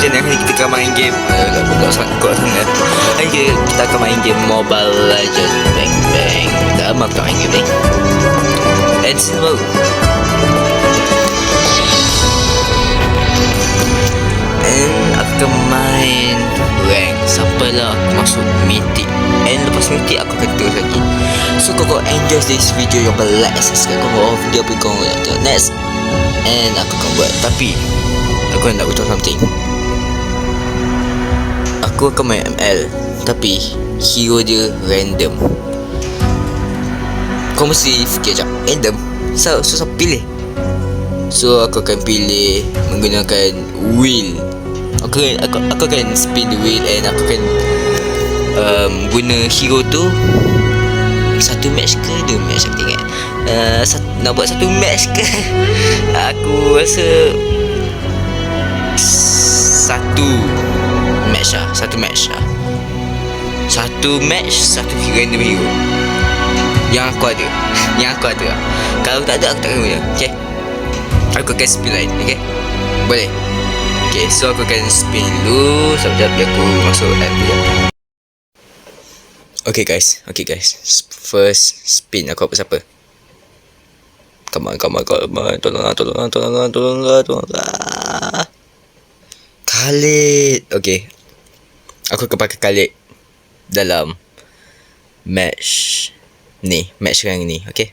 channel. Hari kita akan main game kuat sangat. Hari kita akan main game Mobile Legend. Bang bang. Lama tak main game ni. And simple. And aku akan main rank sampailah aku masuk mythic. And lepas mythic aku akan terus lagi. So kau enjoy this video, yang like, subscribe kau video pergi kau next. And aku akan buat, tapi aku nak butuh something. Aku akan main ML, tapi hero dia random. Kau mesti fikir sekejap, random? Susah pilih. So aku akan pilih menggunakan wheel. Aku akan spin the wheel. And aku akan guna hero tu satu match ke dua match aku tengok. Nak buat satu match ke? Aku rasa satu match lah. Satu match, satu random hero yang aku ada. Kalau tak ada, aku tak akan guna. Okay, aku akan spin lain. Okay, boleh? Okay, so aku akan spin dulu. Sekejap biar aku masuk app dulu. Okay guys, first spin aku apa siapa? Come on, tolonglah. Khalid. Okay, aku akan pakai Khalid dalam match rank ni. Okay,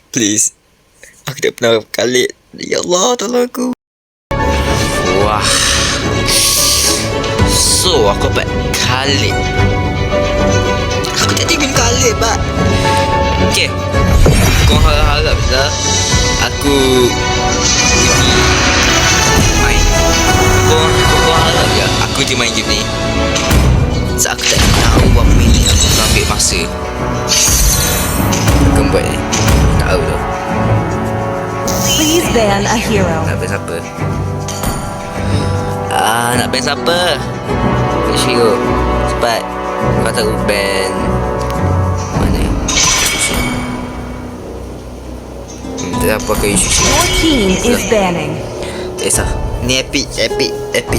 please, aku tak pernah Khalid. Ya Allah, tolong aku. Wah, so aku dapat Khalid. Aku tak tinggal Khalid, Pak. Okay, kau harap lah aku main. Kau harap je aku je main game ni. So aku tak tahu berapa minit aku ambil masa. Aku buat ni, tak tahu tau. Please ban a hero. Nak ban siapa? Nak ban siapa? Which hero? Cepat. Kau tahu ban mana? Tak apa ke isu. Your team is banning. Tak kisah. Ni epic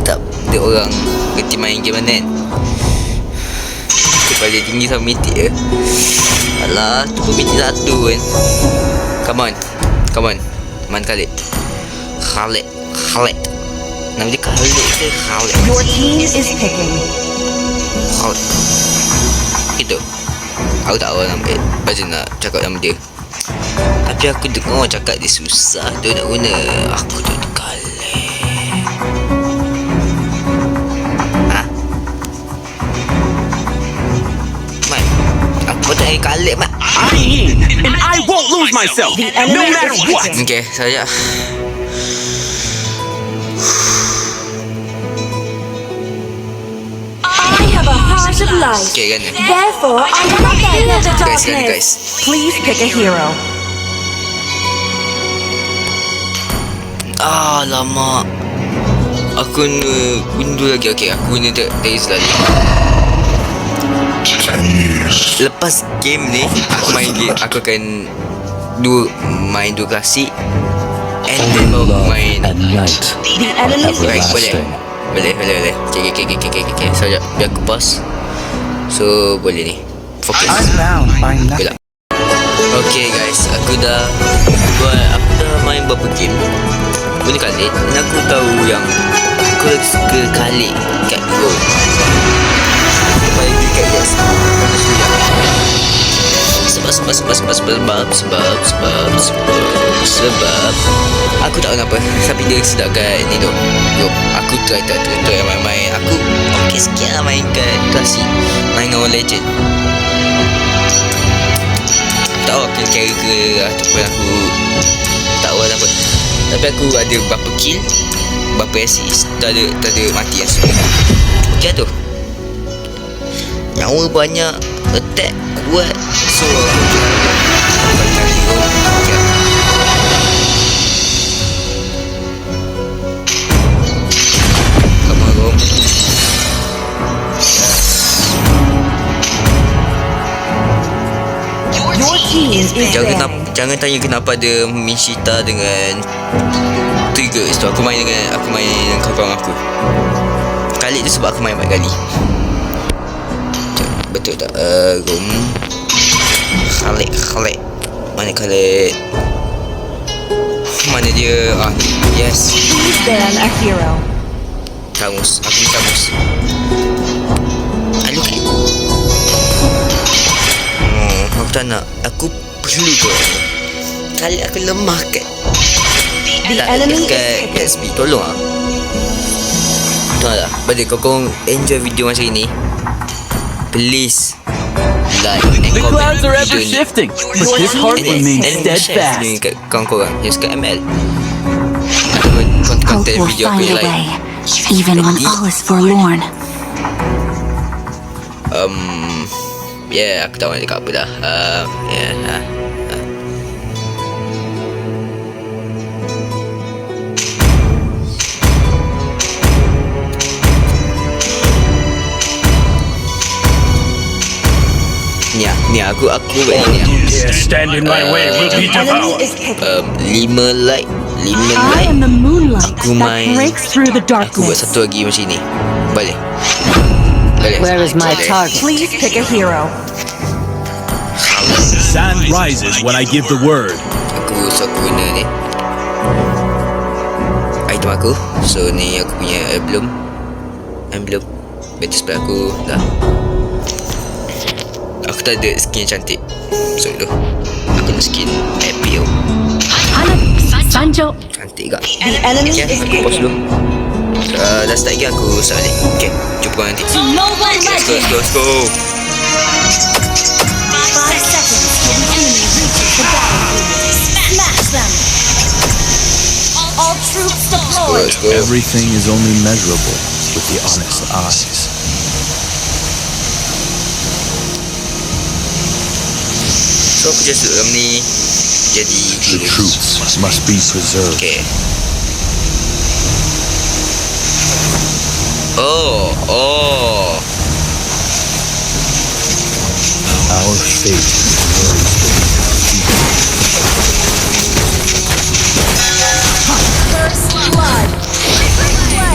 tak? Dia orang kerti main game mana kan? Dia paling tinggi sama mythic ke? Alah, tu pun mythic satu kan. Come on. Man Khalid. Nama dia Khalid ke Khalid? Your team is picking. Khalid. Itu. Aku tak tahu nama dia. Macam nak cakap nama dia. Tapi aku dengar cakap dia susah tu nak guna. Aku tu Khalid. Man, aku tak ada Khalid, man. I'm in, and I won't lose myself, no matter what. Okay, saja. I have a heart of light. Okay kan. Therefore, I cannot fear the Guys. darkness. Please pick a hero. Lama. Aku undur lagi. Okay, aku guna Daze lagi. Lepas game ni aku main game, aku akan main dua klasik. And then main The enemy is right. Boleh. Okay. So biar aku pause. So boleh ni. Fokus. Gelap. Okay guys, aku dah main beberapa game guna Khalid. Dan aku tahu yang aku lagi suka Khalid kat Go. Paling dekat yes. Sebab aku tak tahu kenapa, tapi dia sedap kat ni tu. Jom, aku try main. Aku okey sikit lah main kat klasik, main dengan orang legend. Tak tahu aku carry ke ataupun aku tak tahu apa. Tapi aku ada berapa kill, berapa assist, tak ada mati yang semua. Okey tu. Nyawa banyak, attack kuat. So aku cari hero. Come on, bro. Your team is banning. Jangan tanya kenapa ada Mishita dengan suka sebab aku main dengan kawan-kawan aku. Khalid tu sebab aku main banyak kali. Betul tak? Khalid. Mana Khalid? Mana dia? Yes. He's been a hero. Kamus. Aku ni kamus. Look at you. Aku tak nak. Aku perlu ke? Kali aku lemah kan? The Tak enemy dekat is SB. Tolong lah. Tolong lah. Pada korang enjoy video macam ini, please like and The comment clouds are ever video ni. shifting, but this heart And remains share steadfast. video ni kat kawan-kawan yang suka ML ataupun Hope konten will video aku find yang a lain. way, even when all is forlorn. Yeah, aku tahu nak cakap apa dah. Ni aku buat ni. Stand in my way, will be The enemy devoured. is picking. 5 like I am the moonlight Aku that main. breaks through the Aku buat darkness. satu lagi macam ni. Boleh. Where is my target? Please pick a hero. Sand rises when I give the word. Aku guna ni item aku. So ni aku punya emblem. Betul sebelah aku dah. Aku tak ada skin yang cantik. So tu aku nak skin Apio. Sanjo. Cantik tak? The enemy Okay, is aku pause dulu. picking. Dah start lagi aku start balik. Okay, jumpa kau nanti. No one Let's go. 5 seconds till the enemy reaches the battlefield. Smash them. All troops deployed. Let's go. Everything is only measurable with the honest eyes. So aku just dalam ni jadi The truths must be preserved. Okay. Oh. Our fate First blood.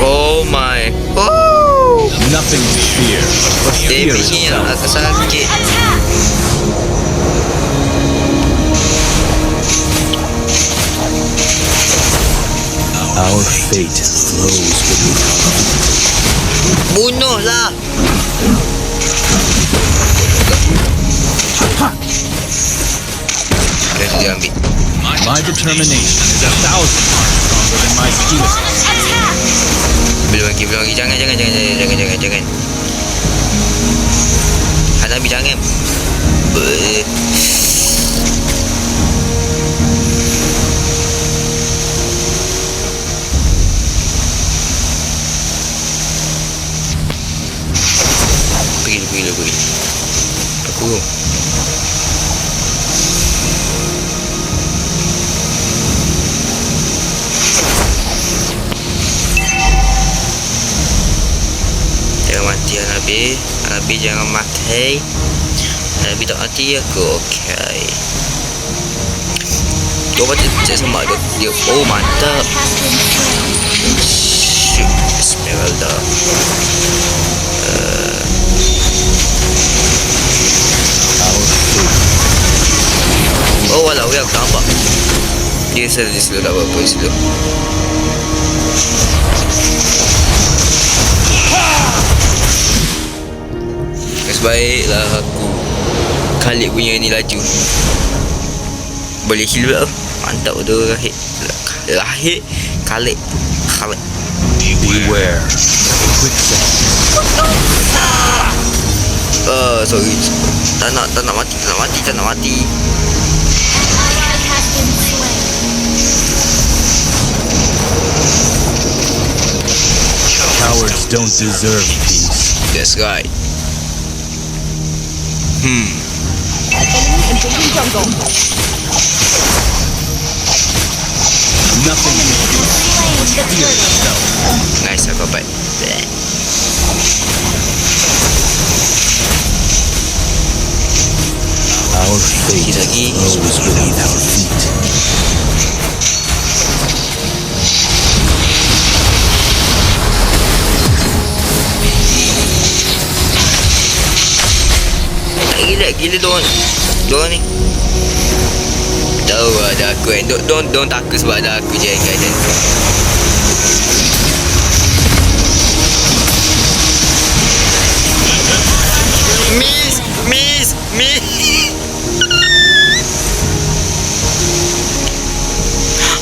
Oh my. nothing to fear, but fear Damage-nya itself. agak sakit. Our fate flows beneath our Bunuhlah. Dia ambil. My determination is 1,000 times stronger than my skill. Belum lagi. Jangan. Hanabi jangan. Pergi. Aku. Jangan mati Hanabi jangan mati. Hanabi tak mati aku. Okay. Kau baca cek sama dia. Oh mantap. Shit, Esmeralda. Oh walau aku tak nampak. Dia selalu tak apa-apa selalu. Sebaiklah aku Khalid punya ni laju. Boleh heal pula. Mantap tu Lahir Khalid. Beware. Quicksand. Sorry. Tak nak mati. Cowards don't deserve peace. That's right. Enemy invading jungle. Nothing can fear itself. Nice aku dapat. Our fate Lagi. flows beneath our feet. Jelek gila Diorang ni. Tahu ada aku kan. Don't takut sebab ada aku je guys. Miss.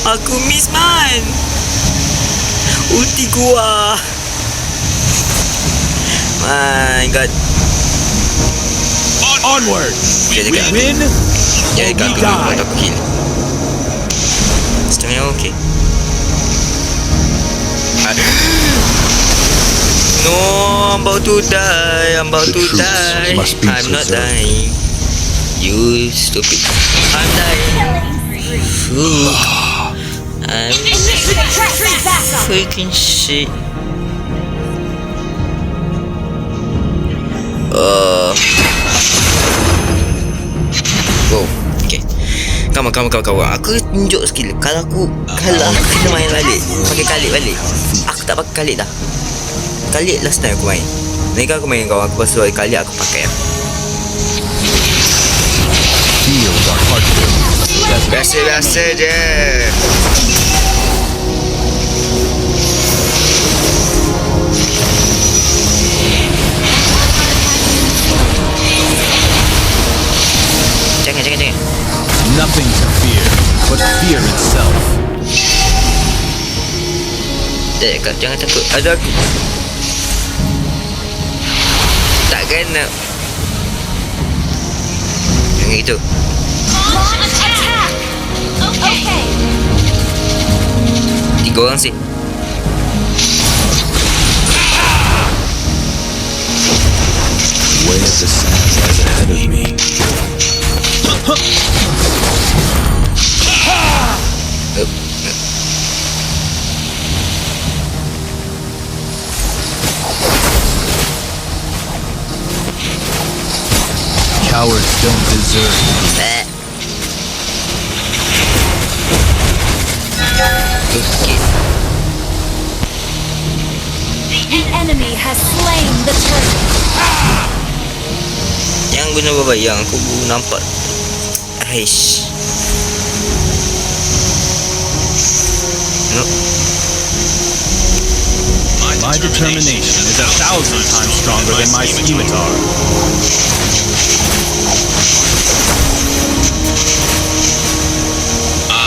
Aku miss man. Ulti gua. My god. Onward! Jadi We kan win Jadi or kan we aku die. buat aku kill. Stamina okay. No, I'm about to die. The truth must be I'm not preserved. dying. You stupid. I'm dying. Ooh. I'm Retreat back up. freaking shit. Wow. Okay. Come on. Aku tunjuk skill. Kalau aku kena main balik, pakai kalik balik. Aku tak pakai kalik dah. Kalik last time aku main. Mereka aku main kawan aku pasal kalik aku pakai. Feels our heartbeat. Biasa je. Jangan. Nothing to fear but fear itself. Jangan takut. Ada aku. Tak kena. Jangan gitu. Launch attack. Okay. 3 orang sih. Way of the sand lies ahead of me. Cowards don't deserve Okay. The enemy has slain the turtle. Yang guna berbayang aku nampak. Aish. No. My determination is 1,000 times stronger than my scimitar.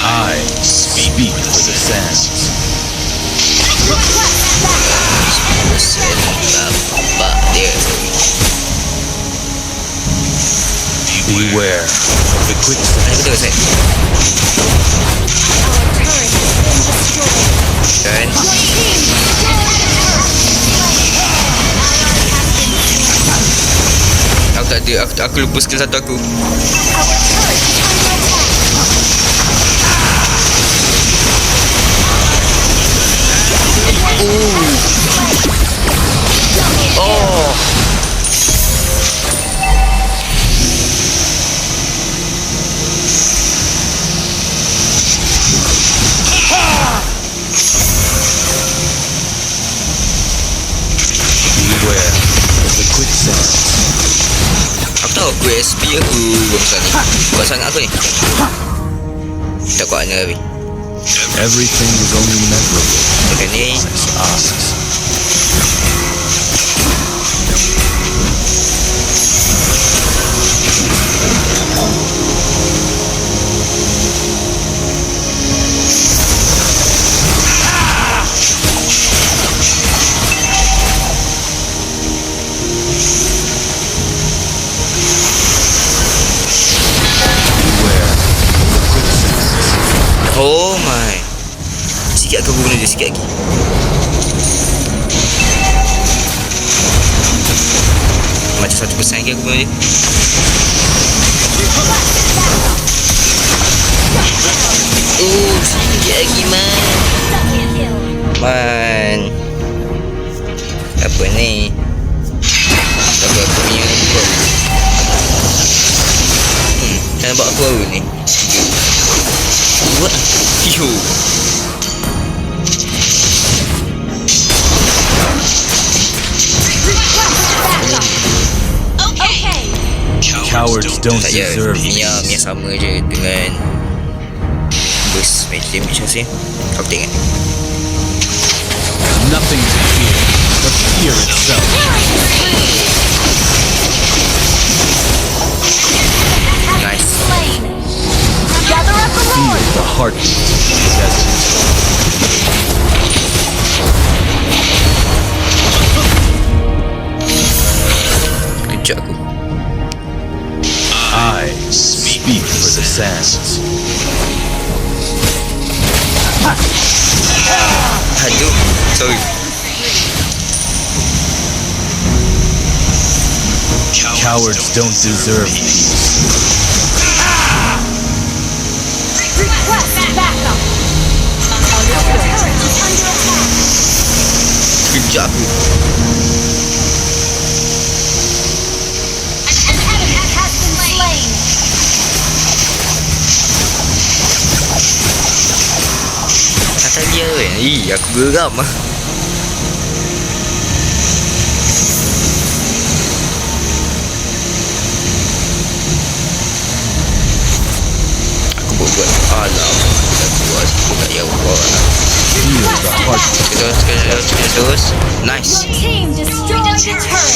I speak for the sands. Bapak dia. Beware of the quicksand. Aku tengok saya. Our turret has been destroyed. Kan. Aku tak ada. Aku lupa skill satu aku. Our turret is under attack. Oh. Beware of the quicksand. Aku tahu aku SP aku besar ni. Kuat sangat aku ni. Tak kuat ni tapi. Everything is only memorable Tekan ni. as asks. Oh my. Sikit aku guna dia sikit lagi. Macam 1% lagi aku guna dia. Oh, sikit lagi man. Man. Apa ni? Apa aku punya apa? Tak nampak aku baru ni. What? Yo. Okay. Cowards don't Tak ya, deserve Mia sama je dengan burst magic damage sih. Kau tengok. nothing to fear but fear itself. Nice. Gather up the Feel Lord. the heartbeat of the desert. Kejap aku. I speak for the sands. Aduh, sorry. Cowards don't deserve peace. Request backup. Our turret is under attack. Kejap aku. An enemy has been slain. Natalia tu kan? Aku geram lah. Aku buat alam. Aku buat ya Allah. Feel the heartbeat. Terus. Nice. Your team destroyed a turret.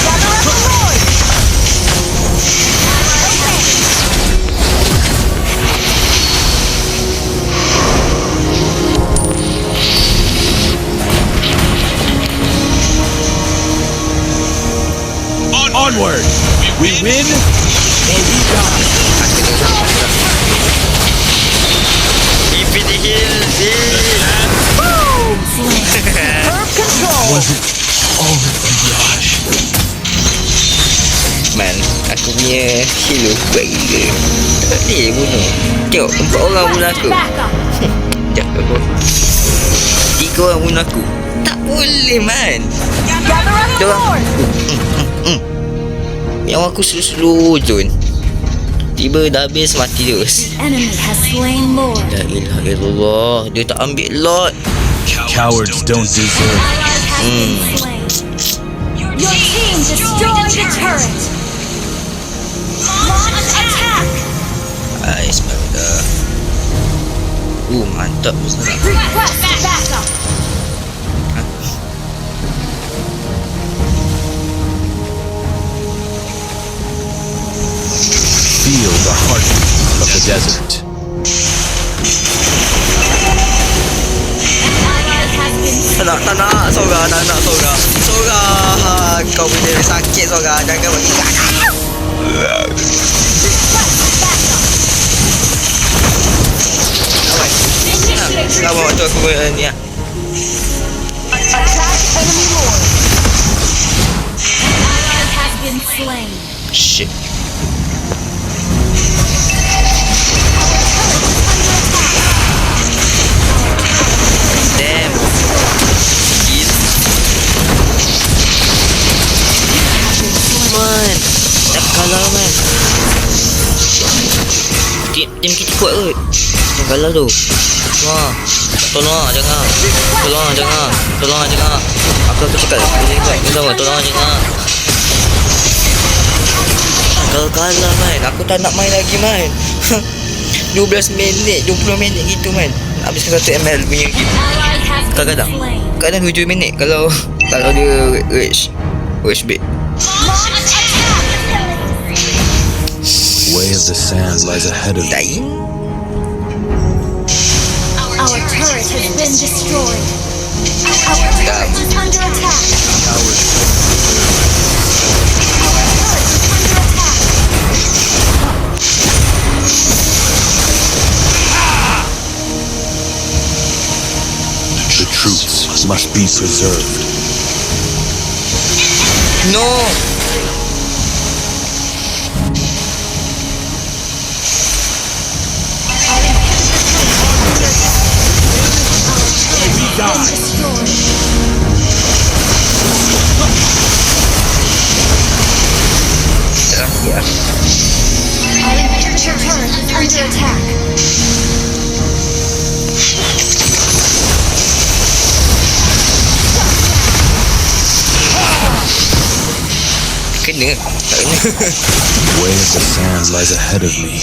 Gather up the Lord. Onward! We win or we die. Keep it heal. Herb control. Was it all a mirage? Man, aku punya heal kuat gila. Tak boleh bunuh. Tengok, 4 orang bunuh aku. Backup. Sekejap aku. 3 orang bunuh aku. Tak boleh man. Gather up the Diorang Lord. Yang aku slow zone. Tiba dah habis mati terus. Enemy has slain Lord. La ilaha illallah. Dia tak ambil lot. Cowards don't deserve Ally has been slain. Your team destroyed a turret. Launch attack. Astaga. Mantap sekarang. Request backup. Feel the heartbeat of the desert. Ally has been Tak nak Sora, tak nak Sora. Sora, kau punya sakit Sora. Jangan bagi kakak. Sama waktu aku ni lah. attack enemy Lord. An ally has been slain. Shit. Damn. Heal. Man, dah kalah man. Tim kita kuat kot. Dah kalah tu. Tolong jangan. Aku cakap tolong jangan. Kalau kalah man, aku tak nak main lagi man. 12 minit, 20 minit gitu man. Habiskan 1 ml punya game. Ally has been Kadang-kadang slain. Kadang 7 minit kalau dia rage bait. Launch attack. Way of the sand lies ahead of you. Dying. Our turret has been destroyed. Our turret is under attack. Our turret is under attack. The truths must be preserved. No. We die. Destroyed. Ya. Our turret is under attack. Kena. Tak kena. Way of the sand lies ahead of me.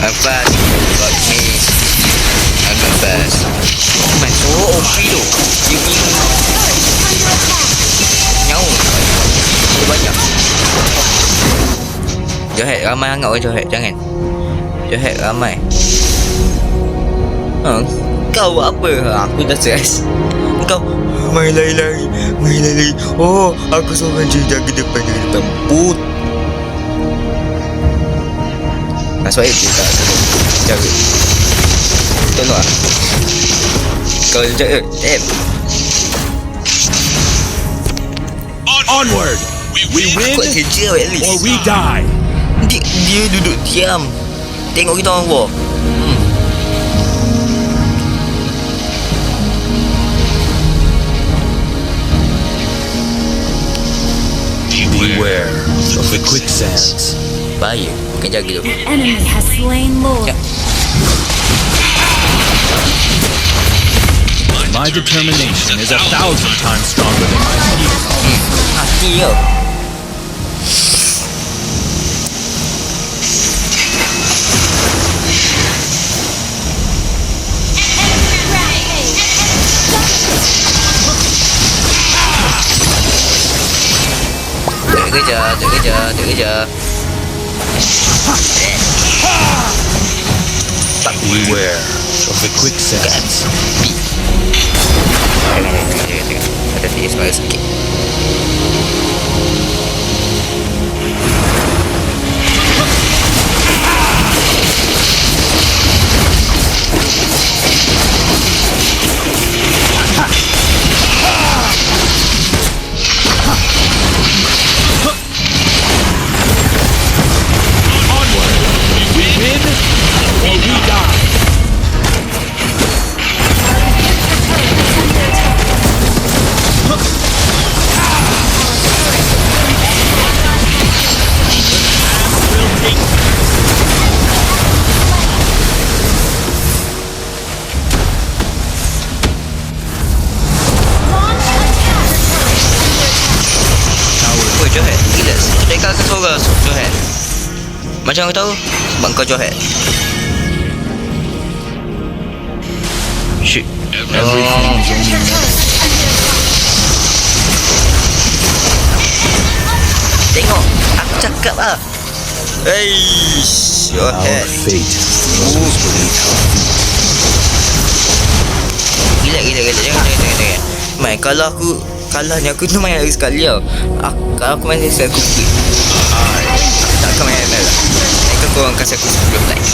I'm fast. Got me. I'm not fast. Oh my god. Oh, OP tu. Dia punya nyawa. Dia banyak. Jahat. Ramai hangat orang jahat. Jangan. Jahat ramai. Kau buat apa? Aku dah stres. Kau main lari-lari. Main lari. Oh, aku seorang je jaga depan. Put. Sebab itu tak jaga. Tolong lah. Kau jaga. Onward! We win Kuat kerja at least. or we die. Dia duduk diam. Tengok kita orang war. Beware of the quicksands. Bahaya. Bukan jaga tu. Enemy has slain Lord. Ya. My determination is 1,000 times stronger than my skill. Hati kau. Tak kejar. Beware of the quicksands. Ada dia suara sikit. We win or we die. Oh, jahat. Gila. Mereka akan suara jahat. Macam kau tahu? Sebab kau jahat. Shit. Everything is only Tengok. Aku cakap lah. Our Jahat. fate lies beneath our feet. Gila. Jangan. Mai, kalau aku kalahnya aku tu main lagi sekali tau. Kalau aku main lagi sekali aku pergi. Aku tak akan main ML lah. Mereka korang kasih aku 10 like.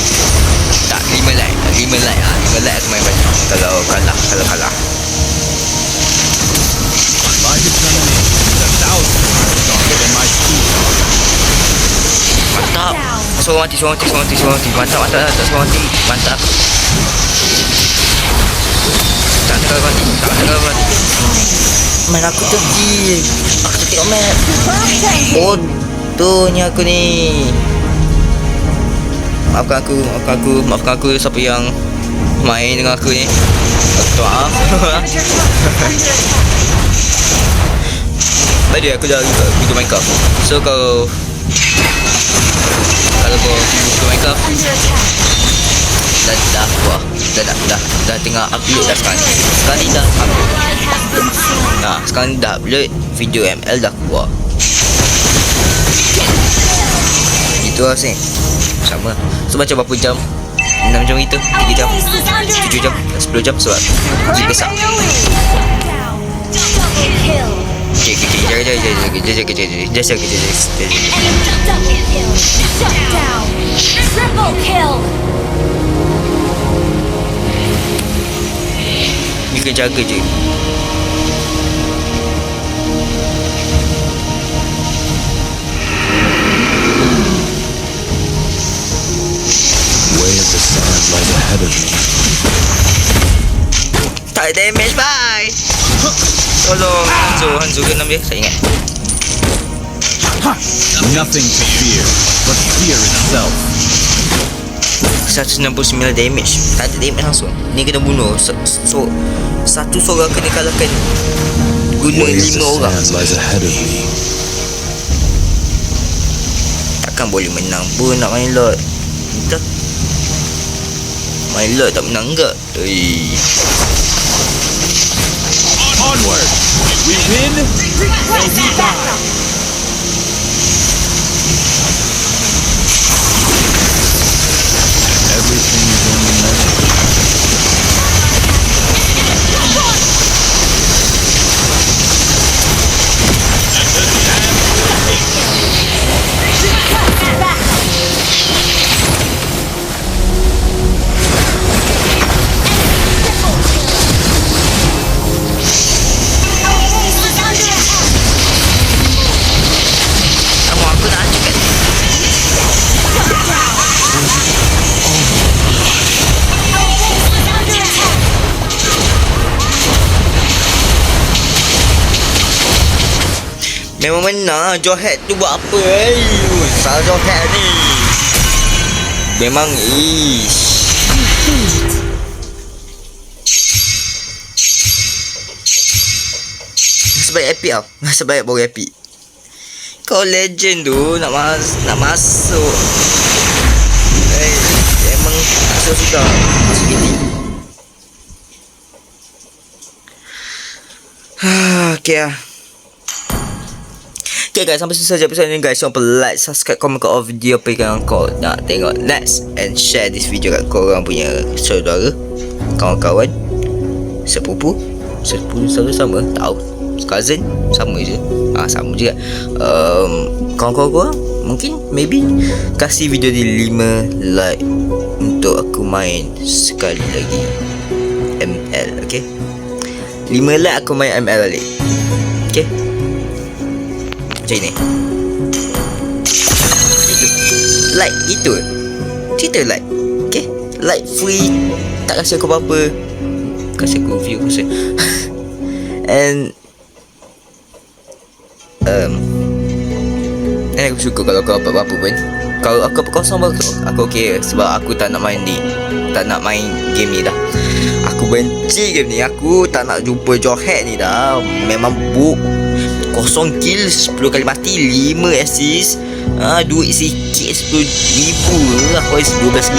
Tak, 5 like. 5 like aku main banyak. Kalau kalah. my determination is 1,000 times stronger than my skill. Mantap. Suruh mati. Mantap. Tak suruh mati. Mantap. Tak tengok mati. Man, aku terdi. Aku tak tengok map. Bodohnya aku ni. Maafkan aku siapa yang main dengan aku ni. Aku maaf. Tadi aku dah buka Minecraft. So kalau kau buka Minecraft dah tengah upload dah sekarang. Sekarang ni dah upload. Sekarang dah upload video ML dah keluar. Itu lah sih. Sama. So macam berapa jam? 6 jam gitu, 3 jam, 7 jam, 10 jam sebab dia besar. Ni kena jaga je. Way of the sand lies ahead of me. Tak damage, bye. Tolong Hanzo kena ambil. Saya ingat. Nothing to fear but fear itself. 169 damage. Tak ada damage langsung. Ni kena bunuh. Satu seorang kena kalahkan guna Way of the 5 orang. sands lies ahead of me. Takkan boleh menang pun nak main Lord. Tak. Main Lord tak menang ke? Onward! We win, or we die! Everything is only measured. Aku nak hancurkan. Memang menang. Johead tu buat apa? Salah Johead ni. Memang sebaik epic tau. Sebaik baru epic. Kau legend tu nak masuk. Emang masuk sudah. Masuk gini. Okay lah. Okay guys, sampai selesai episode ni guys. Jangan lupa like, subscribe, komen kat video apa yang kau nak tengok next. And share this video kat korang punya saudara, kawan-kawan, sepupu selalu sama. Tahu, cousin sama je. Sama juga. Kawan-kawan korang mungkin maybe kasih video ni 5 like untuk aku main sekali lagi ML. Okay, 5 like aku main ML balik. Okay, macam ni. Like itu. Cerita like. Okay, like free. Tak kasi aku apa-apa. Kasi aku view kasi. And aku suka kalau kau apa-apa pun. Kalau aku apa kosong baru aku okay. Sebab aku tak nak main ni. Tak nak main game ni dah. Aku benci game ni. Aku tak nak jumpa Johead ni dah. Memang book. 0 kill, 10 kali mati, 5 assist. Duit sikit 10,000. Aku isi 12,000.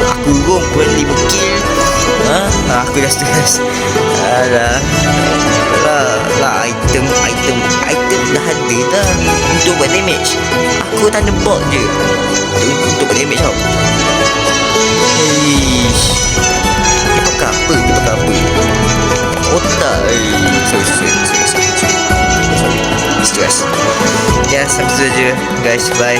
Aku urung pun 5 kill. Aku dah stress. Alah, item dah ada dah untuk buat damage. Aku tanda bot je untuk buat damage tau. Dia pakai apa? Otak. Sorry. Stress. Ya, sampai saja guys. Bye.